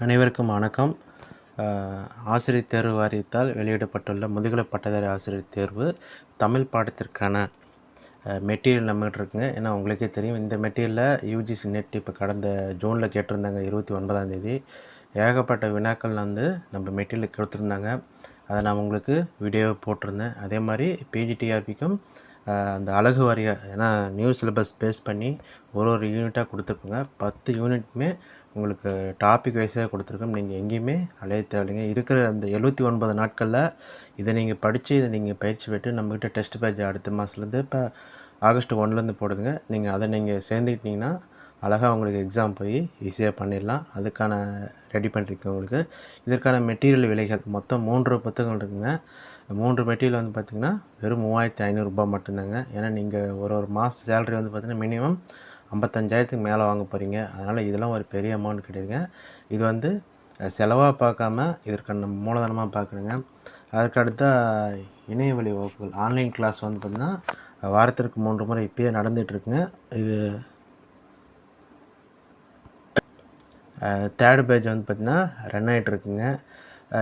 அனைவருக்கும் வணக்கம். ஆசிரியர் தேர்வு வாரியத்தால் வெளியிடப்பட்டுள்ள முதுகலை பட்டதாரி ஆசிரியர் தேர்வு தமிழ் பாடத்திற்கான மெட்டீரியல் நம்மகிட்ட இருக்குங்க. ஏன்னா உங்களுக்கே தெரியும், இந்த மெட்டீரியலில் யூஜிசி நெட் இப்போ கடந்த ஜூனில் கேட்டிருந்தாங்க 29 தேதி. ஏகப்பட்ட வினாக்கள் நம்ம மெட்டீரியல் கொடுத்துருந்தாங்க. அதை நான் உங்களுக்கு வீடியோவை போட்டிருந்தேன். அதே மாதிரி பிஜிடிஆர்பிக்கும் அந்த அழகு வாரியாக, ஏன்னா நியூ சிலபஸ் பேஸ் பண்ணி ஒரு யூனிட்டாக கொடுத்துருப்போங்க. 10 யூனிட்டுமே உங்களுக்கு டாபிக் வைஸாக கொடுத்துருக்கோம். நீங்கள் எங்கேயுமே அலைய தேவையில்லைங்க. இருக்கிற அந்த 79 நாட்களில் இதை நீங்கள் படித்து இதை நீங்கள் பயிற்சி பெற்று நம்மக்கிட்ட டெஸ்ட் பேட்ச் அடுத்த மாதத்துலேருந்து இப்போ ஆகஸ்ட் 1லேருந்து போடுதுங்க. நீங்கள் சேர்ந்துக்கிட்டிங்கன்னா அழகாக உங்களுக்கு எக்ஸாம் போய் ஈஸியாக பண்ணிடலாம். அதுக்கான ரெடி பண்ணியிருக்கேன் உங்களுக்கு. இதற்கான மெட்டீரியல் விலைகள் மொத்தம் 3 புத்தகங்கள் இருக்குங்க. 3 மெட்டீரியல் பார்த்திங்கன்னா வெறும் 3500 மட்டும்தாங்க. ஏன்னா நீங்கள் ஒரு மாத சேலரி பார்த்திங்கன்னா மினிமம் 55,000க்கு மேலே வாங்க போகிறீங்க. அதனால் இதெல்லாம் ஒரு பெரிய அமௌண்ட் கிடையாதுங்க. இது செலவாக பார்க்காம இதற்கான மூலதனமாக பார்க்குறேங்க. அதுக்கடுத்த இணையவழி வகுப்புகள் ஆன்லைன் கிளாஸ் பார்த்திங்கன்னா வாரத்திற்கு 3 முறை இப்போயே நடந்துகிட்ருக்குங்க. இது தேர்டு பேட்ச் பார்த்திங்கன்னா ரன் ஆகிட்ருக்குங்க.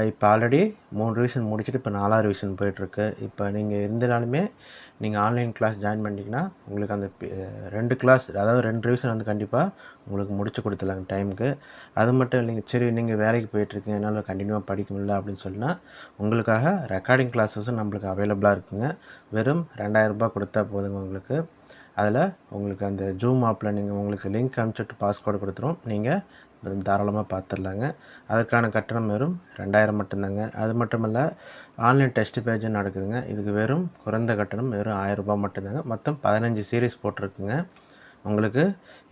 இப்போ ஆல்ரெடி 3 ரிவிஷன் முடிச்சுட்டு இப்போ 4ஆவது ரிவிஷன் போயிட்டுருக்கு. இப்போ நீங்கள் இருந்தாலுமே நீங்கள் ஆன்லைன் கிளாஸ் ஜாயின் பண்ணிட்டீங்கன்னா உங்களுக்கு அந்த 2 கிளாஸ், அதாவது 2 ரிவிஷன் கண்டிப்பாக உங்களுக்கு முடிச்சு கொடுத்துடலாங்க டைமுக்கு. அது மட்டும் இல்லைங்க, சரி நீங்கள் வேலைக்கு போயிட்டுருக்கீங்க, என்னால் கண்டினியூவாக படிக்க முடியல அப்படின்னு சொன்னால் உங்களுக்காக ரெக்கார்டிங் கிளாஸஸும் நம்மளுக்கு அவைலபிளாக இருக்குங்க. வெறும் 2000 ரூபாய் கொடுத்தா போதுங்க உங்களுக்கு. அதில் உங்களுக்கு அந்த ஜூம் ஆப்பில் நீங்கள் உங்களுக்கு லிங்க் அனுப்பிச்சிட்டு பாஸ்வேர்டு கொடுத்துரும். நீங்கள் தாராளமாக பார்த்துடலாங்க. அதற்கான கட்டணம் வெறும் 2000 மட்டும்தாங்க. அது மட்டும் இல்லை, ஆன்லைன் டெஸ்ட் பேஜும் நடக்குதுங்க. இதுக்கு வெறும் குறைந்த கட்டணம் வெறும் 1000 ரூபாய் மட்டும்தாங்க. மொத்தம் 15 சீரீஸ் போட்டிருக்குங்க உங்களுக்கு.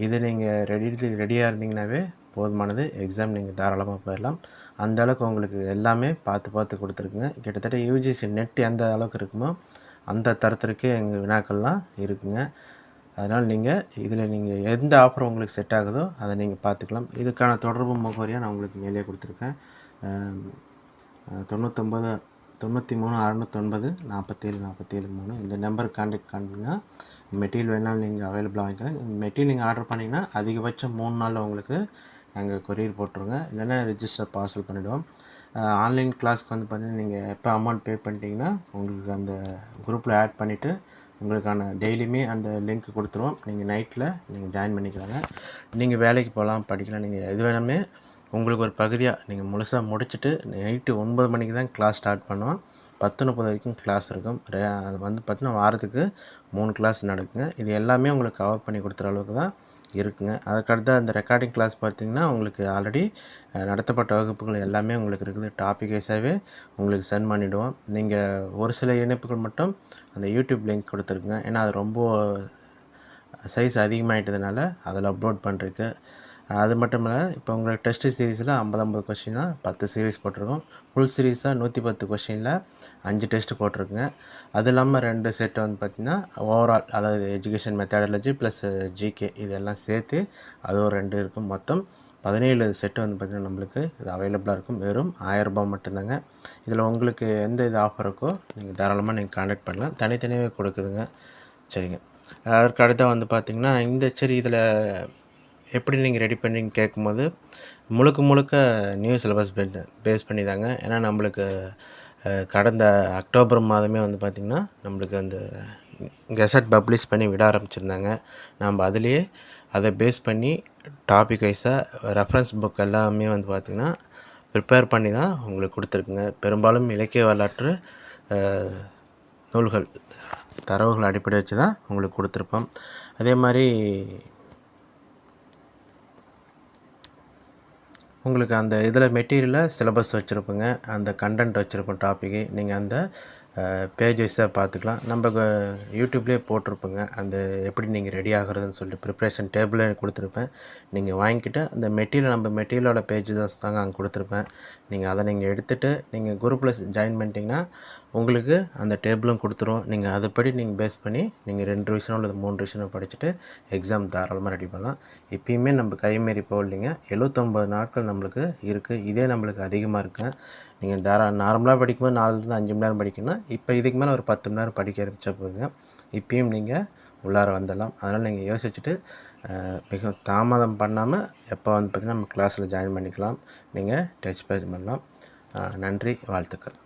இது நீங்கள் ரெடியாக இருந்தீங்கன்னாவே போதுமானது. எக்ஸாம் நீங்கள் தாராளமாக போயிடலாம். அந்தளவுக்கு உங்களுக்கு எல்லாமே பார்த்து கொடுத்துருக்குங்க. கிட்டத்தட்ட யூஜிசி நெட் எந்த அளவுக்கு இருக்குமோ அந்த தரத்திற்கே எங்கள் வினாக்கள்லாம் இருக்குங்க. அதனால் நீங்கள் எந்த ஆஃபர் உங்களுக்கு செட் ஆகுதோ அதை நீங்கள் பார்த்துக்கலாம். இதுக்கான தொடர்பு முகவரியாக நான் உங்களுக்கு மேலே கொடுத்துருக்கேன். 99 93 609 47 47 3 இந்த நம்பருக்கு கான்டாக்ட் பண்ணிங்கன்னா மெட்டீரியல் வேணாலும் நீங்கள் அவைலபிளாக வாங்கிக்கலாம். மெட்டீரியல் நீங்கள் ஆர்டர் பண்ணிங்கன்னா அதிகபட்சம் 3 நாளில் உங்களுக்கு நாங்கள் கொரியர் போட்டுருங்க, இல்லைன்னா ரிஜிஸ்டர் பார்சல் பண்ணிவிடுவோம். ஆன்லைன் கிளாஸ்க்கு பார்த்திங்கன்னா நீங்கள் எப்போ அமௌண்ட் பே பண்ணிட்டீங்கன்னா உங்களுக்கு அந்த குரூப்பில் ஆட் பண்ணிவிட்டு உங்களுக்கான டெய்லியுமே அந்த லிங்க் கொடுத்துருவோம். நீங்கள் நைட்டில் நீங்கள் ஜாயின் பண்ணிக்கலாங்க. நீங்கள் வேலைக்கு போகலாம், படிக்கலாம், நீங்கள் எது வேணாமே உங்களுக்கு ஒரு பகுதியாக நீங்கள் முழுசாக முடிச்சுட்டு நைட்டு 9 மணிக்கு தான் கிளாஸ் ஸ்டார்ட் பண்ணுவோம். 10:30 வரைக்கும் கிளாஸ் இருக்கும். அது பார்த்திங்கன்னா வாரத்துக்கு 3 கிளாஸ் நடக்குங்க. இது எல்லாமே உங்களுக்கு கவர் பண்ணி கொடுத்துற அளவுக்கு தான் இருக்குங்க. அதுக்கடுத்து அந்த ரெக்கார்டிங் கிளாஸ் பார்த்திங்கன்னா உங்களுக்கு ஆல்ரெடி நடத்தப்பட்ட வகுப்புகள் எல்லாமே உங்களுக்கு இருக்குது. டாபிக் வைஸாகவே உங்களுக்கு சென்ட் பண்ணிவிடுவோம். நீங்கள் ஒரு சில இணைப்புகள் மட்டும் அந்த யூடியூப் லிங்க் கொடுத்துருக்குங்க. ஏன்னா அது ரொம்ப சைஸ் அதிகமாகிட்டதுனால அதில் அப்லோட் பண்ணுறதுக்கு. அது மட்டும் இல்லை, இப்போ உங்களுக்கு டெஸ்ட்டு சீரீஸில் 50 கொஷினாக 10 சீரீஸ் போட்டிருக்கோம். ஃபுல் சீரீஸாக 110 கொஷினில் 5 டெஸ்ட்டு போட்டிருக்குங்க. அது இல்லாமல் 2 செட்டு பார்த்திங்கன்னா ஓவரால், அதாவது எஜுகேஷன் மெத்தடாலஜி ப்ளஸ் ஜிகே இதெல்லாம் சேர்த்து அது ஒரு 2 இருக்கும். மொத்தம் 17 செட்டு பார்த்திங்கன்னா நம்மளுக்கு இது அவைலபிளாக இருக்கும். வெறும் 1000 ரூபாய் மட்டும்தாங்க. இதில் உங்களுக்கு எந்த இது ஆஃபர் இருக்கோ நீங்கள் தாராளமாக நீங்கள் கான்டாக்ட் பண்ணலாம். தனித்தனியாகவே கொடுக்குதுங்க. சரிங்க. அதற்கு அடுத்த பார்த்திங்கன்னா இதில் எப்படி நீங்கள் ரெடி பண்ணிங்க கேட்கும்போது முழுக்க நியூ சிலபஸ் பேஸ் பண்ணி தாங்க. ஏன்னா நம்மளுக்கு கடந்த அக்டோபர் மாதமே பார்த்திங்கன்னா நம்மளுக்கு அந்த கெசட் பப்ளிஷ் பண்ணி விட ஆரம்பிச்சிருந்தாங்க. நம்ம அதுலேயே அதை பேஸ் பண்ணி டாபிக் வைஸாக ரெஃபரன்ஸ் புக் எல்லாமே பார்த்திங்கன்னா ப்ரிப்பேர் பண்ணி தான் உங்களுக்கு கொடுத்துருக்குங்க. பெரும்பாலும் இலக்கிய வரலாற்று நூல்கள் தரவுகள் அடிப்படை வச்சு தான் உங்களுக்கு கொடுத்துருப்போம். அதே மாதிரி உங்களுக்கு அந்த இதில் மெட்டீரியலில் சிலபஸ் வச்சுருப்போங்க, அந்த கண்டென்ட் வச்சுருப்போம் டாப்பிக்கு. நீங்கள் அந்த பேஜ் வைஸாக பார்த்துக்கலாம். நம்ம யூடியூப்லேயே போட்டிருப்போங்க அந்த எப்படி நீங்கள் ரெடி ஆகிறதுன்னு சொல்லிட்டு ப்ரிப்ரேஷன் டேபிளே கொடுத்துருப்பேன். நீங்கள் வாங்கிக்கிட்டு அந்த மெட்டீரியலோட பேஜ் தாங்க அங்கே கொடுத்துருப்பேன். நீங்கள் அதை எடுத்துகிட்டு நீங்கள் குரூப்பில் ஜாயின் பண்ணிட்டீங்கன்னா உங்களுக்கு அந்த டேபிளும் கொடுத்துரும். நீங்கள் அதுபடி நீங்கள் பேஸ் பண்ணி நீங்கள் 2 ரிவிஷனோ அல்லது 3 ரிவிஷனோ படிச்சுட்டு எக்ஸாம் தாராளமாக ரெடி பண்ணலாம். இப்போயுமே நம்ம கைமாரி போகலைங்க. 79 நாட்கள் நம்மளுக்கு இருக்குது. இதே நம்மளுக்கு அதிகமாக இருக்குங்க. நீங்கள் நார்மலாக படிக்கும்போது 4-5 மணி நேரம் படிக்கணும். இப்போ இதுக்கு மேலே ஒரு 10 மணி நேரம் படிக்க ஆரம்பித்தா போதுங்க. இப்பயும் நீங்கள் உள்ளார வந்துடலாம். அதனால் நீங்கள் யோசிச்சுட்டு மிக தாமதம் பண்ணாமல் எப்போ வந்து பார்த்திங்கன்னா நம்ம கிளாஸில் ஜாயின் பண்ணிக்கலாம். நீங்கள் டச் பேஸ் பண்ணலாம். நன்றி, வாழ்த்துக்கள்.